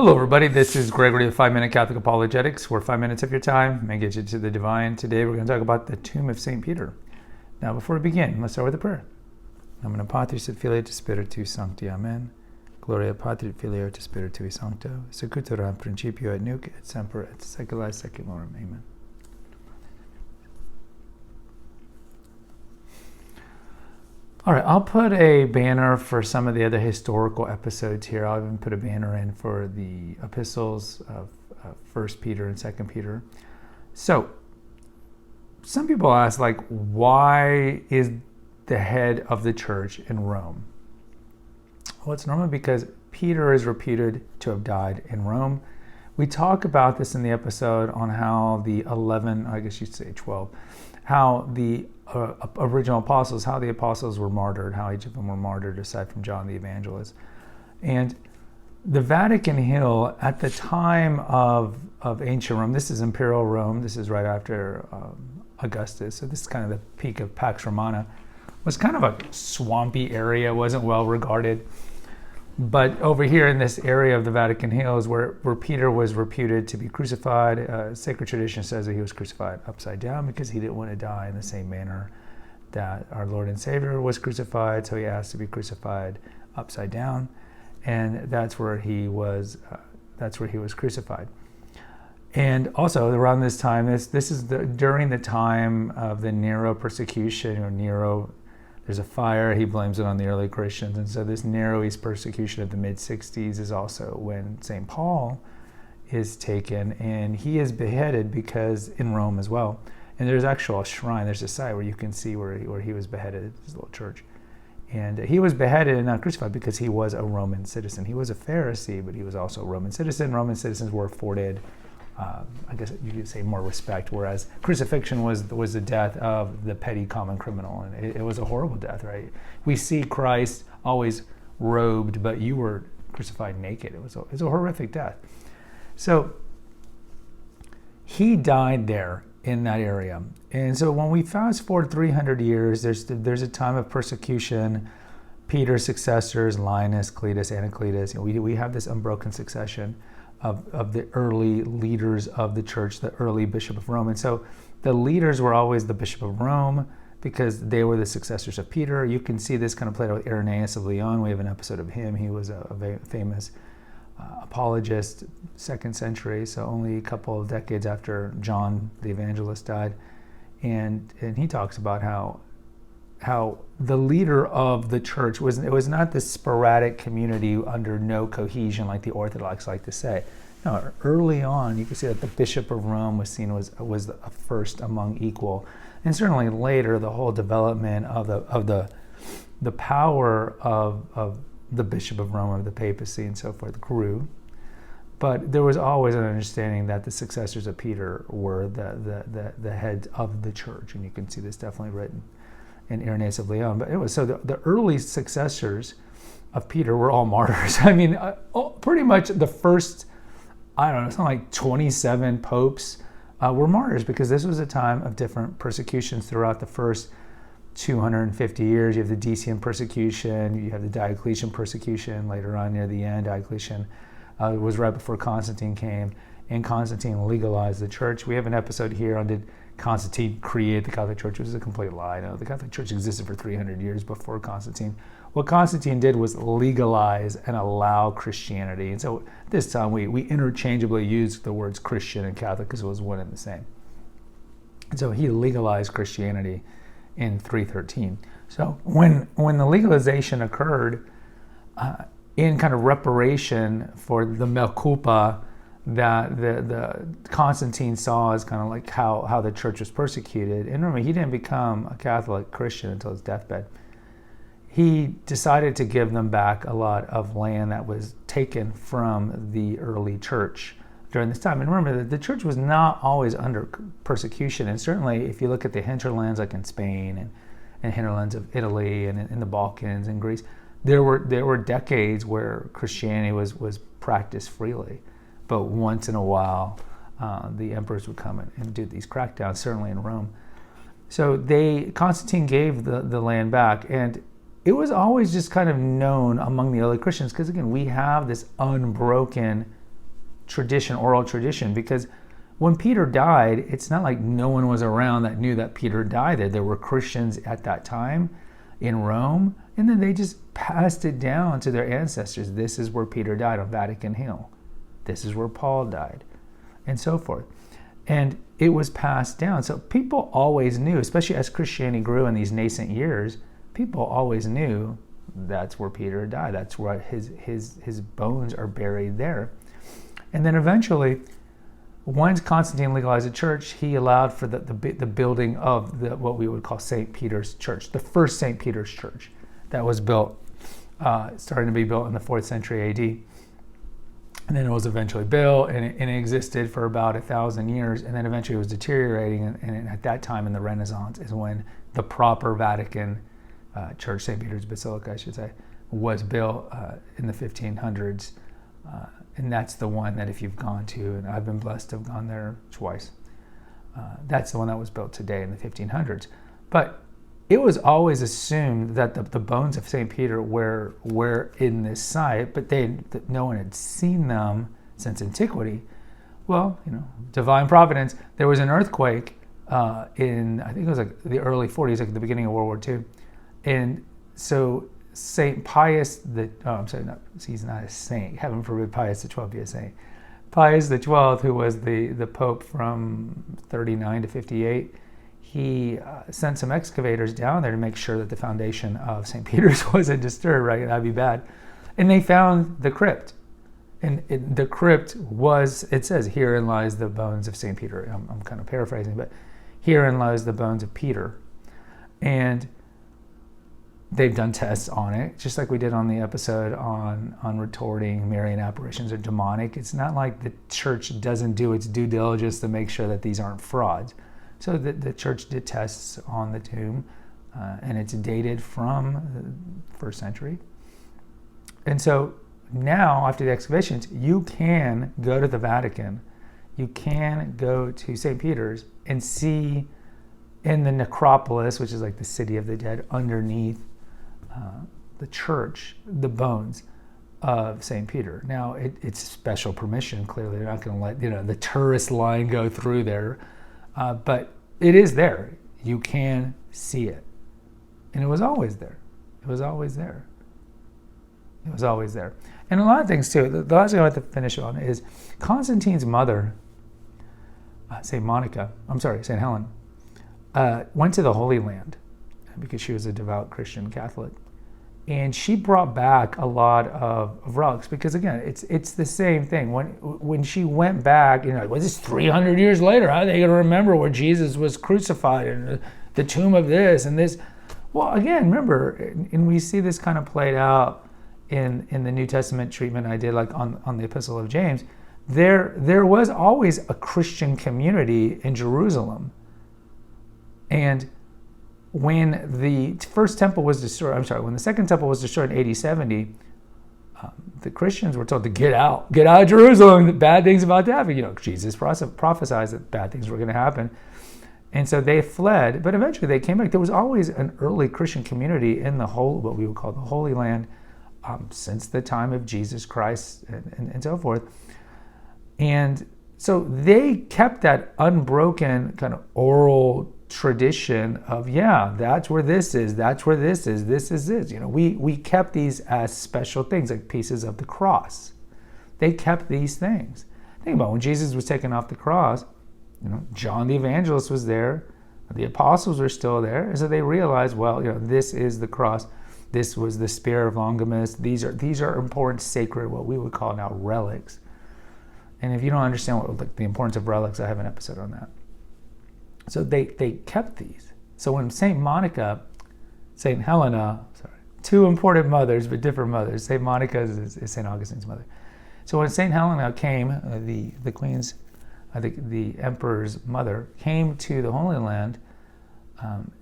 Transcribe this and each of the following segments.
Hello, everybody. This is Gregory, the 5-Minute Catholic Apologetics, where 5 minutes of your time may get you to the divine. Today, we're going to talk about the tomb of St. Peter. Now, before we begin, let's start with a prayer. Nomine Patris et Filii et Spiritus Sancti. Amen. Gloria Patri et Filii et Spiritui Sancto. Secutor in principio et nunc et semper et saecula saeculorum. Amen. All right, I'll put a banner for some of the other historical episodes here. I'll even put a banner in for the epistles of 1 Peter and 2 Peter. So, some people ask, why is the head of the church in Rome? Well, it's normally because Peter is reputed to have died in Rome. We talk about this in the episode on how the 11, I guess you'd say 12, how the original apostles, how the apostles were martyred, how each of them were martyred aside from John the Evangelist. And the Vatican Hill at the time of ancient Rome, this is Imperial Rome, this is right after Augustus, so this is kind of the peak of Pax Romana, was kind of a swampy area, wasn't well regarded. But over here in this area of the Vatican Hill is where Peter was reputed to be crucified. Sacred tradition says that he was crucified upside down because he didn't want to die in the same manner that our Lord and Savior was crucified, so he asked to be crucified upside down, and that's where he was crucified. And also around this time, this is during the time of the Nero persecution, or Nero. There's a fire, he blames it on the early Christians. And so this Neroese persecution of the mid-60s is also when St. Paul is taken, and he is beheaded because in Rome as well. And there's actually a shrine, there's a site where you can see where he was beheaded, his little church. And he was beheaded and not crucified because he was a Roman citizen. He was a Pharisee, but he was also a Roman citizen. Roman citizens were afforded, I guess you could say, more respect, whereas crucifixion was the death of the petty common criminal, and it was a horrible death, right? We see Christ always robed, but you were crucified naked. It was a horrific death. So he died there in that area, and so when we fast forward 300 years, there's a time of persecution. Peter's successors, Linus, Cletus, Anacletus, we have this unbroken succession of the early leaders of the church, the early Bishop of Rome. And so the leaders were always the Bishop of Rome because they were the successors of Peter. You can see this kind of played out with Irenaeus of Lyon. We have an episode of him. He was a very famous apologist, 2nd century, so only a couple of decades after John the Evangelist died. And he talks about how the leader of the church was not this sporadic community under no cohesion like the Orthodox like to say. No, early on you can see that the Bishop of Rome was seen was a first among equal, and certainly later the whole development of the power of the Bishop of Rome, of the papacy and so forth, grew. But there was always an understanding that the successors of Peter were the heads of the church, and you can see this definitely written in Irenaeus of Lyon. But anyway, so the early successors of Peter were all martyrs. I mean, pretty much the first, I don't know, something like 27 popes were martyrs, because this was a time of different persecutions throughout the first 250 years. You have the Decian persecution, you have the Diocletian persecution later on near the end. Diocletian was right before Constantine came, and Constantine legalized the church. We have an episode here on did Constantine create the Catholic Church, which is a complete lie. No, the Catholic Church existed for 300 years before Constantine. What Constantine did was legalize and allow Christianity. And so this time we interchangeably used the words Christian and Catholic because it was one and the same. And so he legalized Christianity in 313. So when the legalization occurred, in kind of reparation for the mea culpa that the Constantine saw as kind of like how the church was persecuted. And remember, he didn't become a Catholic Christian until his deathbed. He decided to give them back a lot of land that was taken from the early church during this time. And remember that the church was not always under persecution. And certainly if you look at the hinterlands like in Spain and hinterlands of Italy and in the Balkans and Greece, there were decades where Christianity was practiced freely. But once in a while, the emperors would come and do these crackdowns, certainly in Rome. So Constantine gave the land back, and it was always just kind of known among the early Christians, because again, we have this unbroken tradition, oral tradition, because when Peter died, it's not like no one was around that knew that Peter died there. There were Christians at that time in Rome, and then they just passed it down to their ancestors. This is where Peter died on Vatican Hill. This is where Paul died, and so forth. And it was passed down. So people always knew, especially as Christianity grew in these nascent years, people always knew that's where Peter died. That's where his bones are buried there. And then eventually, once Constantine legalized the church, he allowed for the building of what we would call St. Peter's Church, the first St. Peter's Church that was built, starting to be built in the 4th century AD. And then it was eventually built, and it existed for about 1,000 years, and then eventually it was deteriorating, and at that time in the Renaissance is when the proper Vatican Church, St. Peter's Basilica, I should say, was built in the 1500s. And that's the one that if you've gone to, and I've been blessed to have gone there twice, that's the one that was built today in the 1500s. But it was always assumed that the bones of St. Peter were in this site, but no one had seen them since antiquity. Well, divine providence. There was an earthquake in, I think it was like the early 40s, like the beginning of World War II. And so St. Pius, he's not a saint. Heaven forbid Pius XII be a saint. Pius XII, who was the Pope from 39 to 58, he sent some excavators down there to make sure that the foundation of St. Peter's wasn't disturbed, right? That'd be bad. And they found the crypt. And the crypt was, it says, herein lies the bones of St. Peter. I'm kind of paraphrasing, but herein lies the bones of Peter. And they've done tests on it, just like we did on the episode on retorting Marian apparitions are demonic. It's not like the church doesn't do its due diligence to make sure that these aren't frauds. So the church did tests on the tomb, and it's dated from the 1st century. And so now, after the excavations, you can go to the Vatican, you can go to St. Peter's and see in the necropolis, which is like the city of the dead, underneath the church, the bones of St. Peter. Now, it's special permission. Clearly, they're not going to let the tourist line go through there, but it is there. You can see it, and it was always there. It was always there. It was always there. And a lot of things too. The last thing I want to finish on is Constantine's mother, St. Helen, went to the Holy Land because she was a devout Christian Catholic. And she brought back a lot of relics because, again, it's the same thing. When she went back, this is 300 years later. How are they going to remember where Jesus was crucified and the tomb of this and this? Well, again, remember, and we see this kind of played out in the New Testament treatment I did, like on the Epistle of James. There was always a Christian community in Jerusalem, and when the first temple was destroyed, when the second temple was destroyed in AD 70, the Christians were told to get out of Jerusalem, bad things about to happen. Jesus prophesied that bad things were going to happen. And so they fled, but eventually they came back. There was always an early Christian community in what we would call the Holy Land, since the time of Jesus Christ and so forth. And so they kept that unbroken kind of oral tradition of, that's where this is, that's where this is, this is this. We kept these as special things, like pieces of the cross. They kept these things. Think about when Jesus was taken off the cross, John the Evangelist was there, the apostles were still there, and so they realized, this is the cross. This was the spear of Longimus. These are important, sacred, what we would call now relics. And if you don't understand the importance of relics, I have an episode on that. So they kept these. So when St. Helena, two important mothers, but different mothers. St. Monica is St. Augustine's mother. So when St. Helena came, the queen's, the emperor's mother, came to the Holy Land,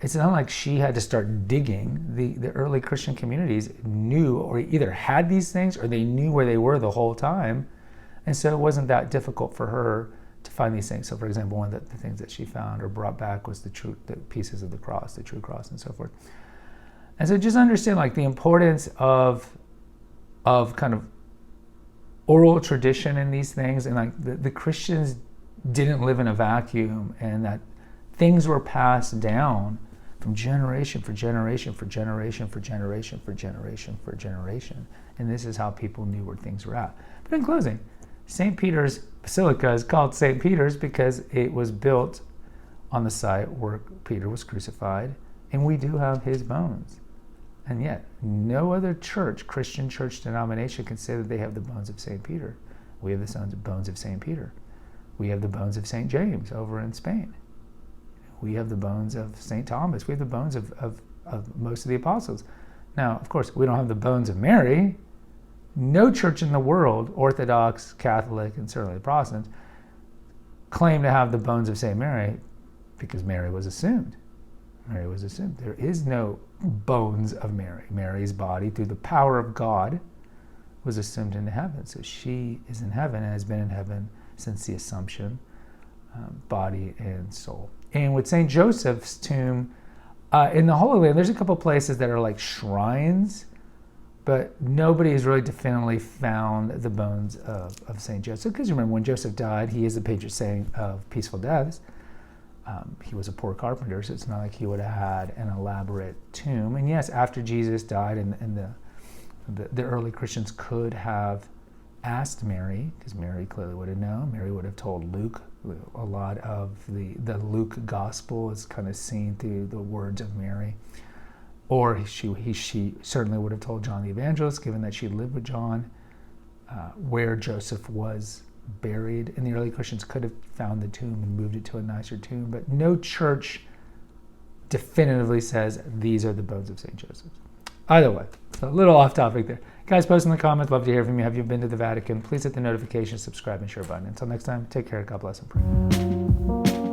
it's not like she had to start digging. The early Christian communities knew, or either had these things, or they knew where they were the whole time. And so it wasn't that difficult for her to find these things. So, for example, one of the things that she found or brought back was the pieces of the cross, the true cross, and so forth. And so just understand the importance of kind of oral tradition in these things, and like the Christians didn't live in a vacuum, and that things were passed down from generation for generation for generation for generation for generation for generation. And this is how people knew where things were at. But in closing, St. Peter's Basilica is called St. Peter's because it was built on the site where Peter was crucified, and we do have his bones. And yet, no other church, Christian church denomination, can say that they have the bones of St. Peter. We have the bones of St. Peter. We have the bones of St. James over in Spain. We have the bones of St. Thomas. We have the bones of most of the apostles. Now, of course, we don't have the bones of Mary. No church in the world, Orthodox, Catholic, and certainly the Protestants, claim to have the bones of St. Mary because Mary was assumed. Mary was assumed. There is no bones of Mary. Mary's body, through the power of God, was assumed into heaven. So she is in heaven and has been in heaven since the Assumption, body and soul. And with St. Joseph's tomb, in the Holy Land, there's a couple places that are like shrines, but nobody has really definitively found the bones of St. Joseph. Because remember, when Joseph died, he is the patron saint of peaceful deaths. He was a poor carpenter, so it's not like he would have had an elaborate tomb. And yes, after Jesus died, and the early Christians could have asked Mary, because Mary clearly would have known. Mary would have told Luke. A lot of the Luke gospel is kind of seen through the words of Mary. Or she certainly would have told John the Evangelist, given that she lived with John, where Joseph was buried. And the early Christians could have found the tomb and moved it to a nicer tomb. But no church definitively says these are the bones of St. Joseph. Either way, it's a little off topic there. Guys, post in the comments. Love to hear from you. Have you been to the Vatican? Please hit the notification, subscribe, and share button. Until next time, take care. God bless and pray.